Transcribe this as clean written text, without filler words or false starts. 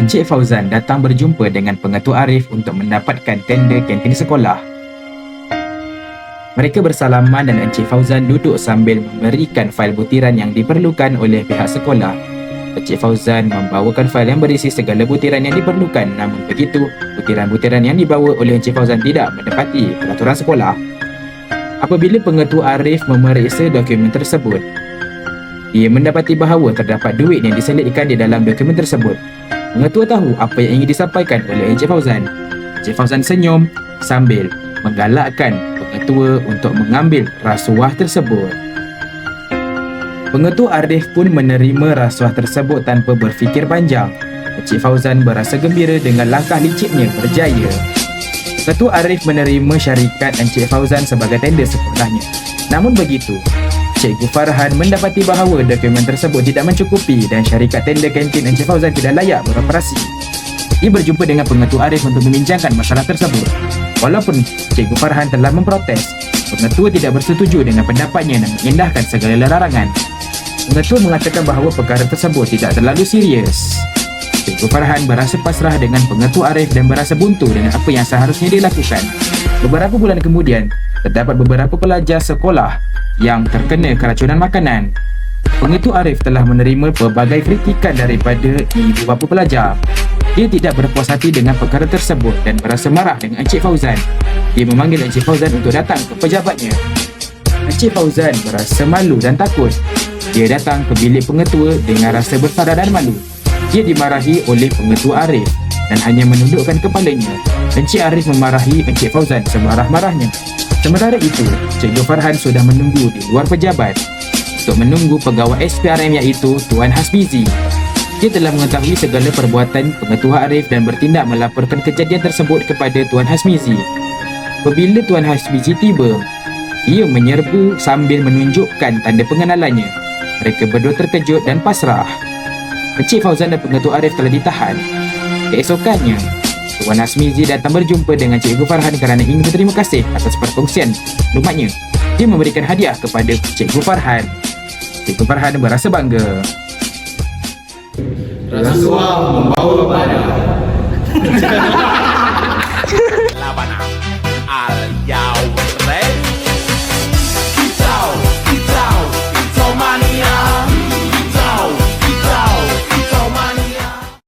Encik Fauzan datang berjumpa dengan Pengetua Arif untuk mendapatkan tender kantin sekolah. Mereka bersalaman dan Encik Fauzan duduk sambil memberikan fail butiran yang diperlukan oleh pihak sekolah. Encik Fauzan membawakan fail yang berisi segala butiran yang diperlukan, namun begitu, butiran-butiran yang dibawa oleh Encik Fauzan tidak menepati peraturan sekolah. Apabila Pengetua Arif memeriksa dokumen tersebut, ia mendapati bahawa terdapat duit yang diselitkan di dalam dokumen tersebut. Pengetua tahu apa yang ingin disampaikan oleh Encik Fauzan. Encik Fauzan senyum sambil menggalakkan Pengetua untuk mengambil rasuah tersebut. Pengetua Arif pun menerima rasuah tersebut tanpa berfikir panjang. Encik Fauzan berasa gembira dengan langkah liciknya berjaya. Pengetua Arif menerima syarikat Encik Fauzan sebagai tender sekolahnya. Namun begitu, Cikgu Farhan mendapati bahawa dokumen tersebut tidak mencukupi dan syarikat tender kantin Encik Fauzan tidak layak beroperasi. Ia berjumpa dengan Pengetua Arif untuk membincangkan masalah tersebut. Walaupun Cikgu Farhan telah memprotes, Pengetua tidak bersetuju dengan pendapatnya dan mengindahkan segala larangan. Pengetua mengatakan bahawa perkara tersebut tidak terlalu serius. Cikgu Farhan berasa pasrah dengan Pengetua Arif dan berasa buntu dengan apa yang seharusnya dilakukan. Beberapa bulan kemudian, terdapat beberapa pelajar sekolah yang terkena keracunan makanan. Pengetua Arif telah menerima pelbagai kritikan daripada ibu bapa pelajar. Dia tidak berpuas hati dengan perkara tersebut dan berasa marah dengan Encik Fauzan. Dia memanggil Encik Fauzan untuk datang ke pejabatnya. Encik Fauzan berasa malu dan takut. Dia datang ke bilik Pengetua dengan rasa bersalah dan malu. Dia dimarahi oleh Pengetua Arif dan hanya menundukkan kepalanya. Encik Arif memarahi Encik Fauzan semarah-marahnya. Sementara itu, Cikgu Farhan sudah menunggu di luar pejabat untuk menunggu pegawai SPRM iaitu Tuan Hasmizi. Dia telah mengetahui segala perbuatan Pengetua Arif dan bertindak melaporkan kejadian tersebut kepada Tuan Hasmizi. Apabila Tuan Hasmizi tiba, ia menyerbu sambil menunjukkan tanda pengenalannya. Mereka berdua terkejut dan pasrah. Encik Fauzan dan Pengetua Arif telah ditahan. Keesokannya, Tuan Hasmizi datang berjumpa dengan Cikgu Farhan kerana ingin berterima kasih atas perkongsian maklumatnya. Dia memberikan hadiah kepada Cikgu Farhan. Cikgu Farhan berasa bangga. Rasuah membawa pada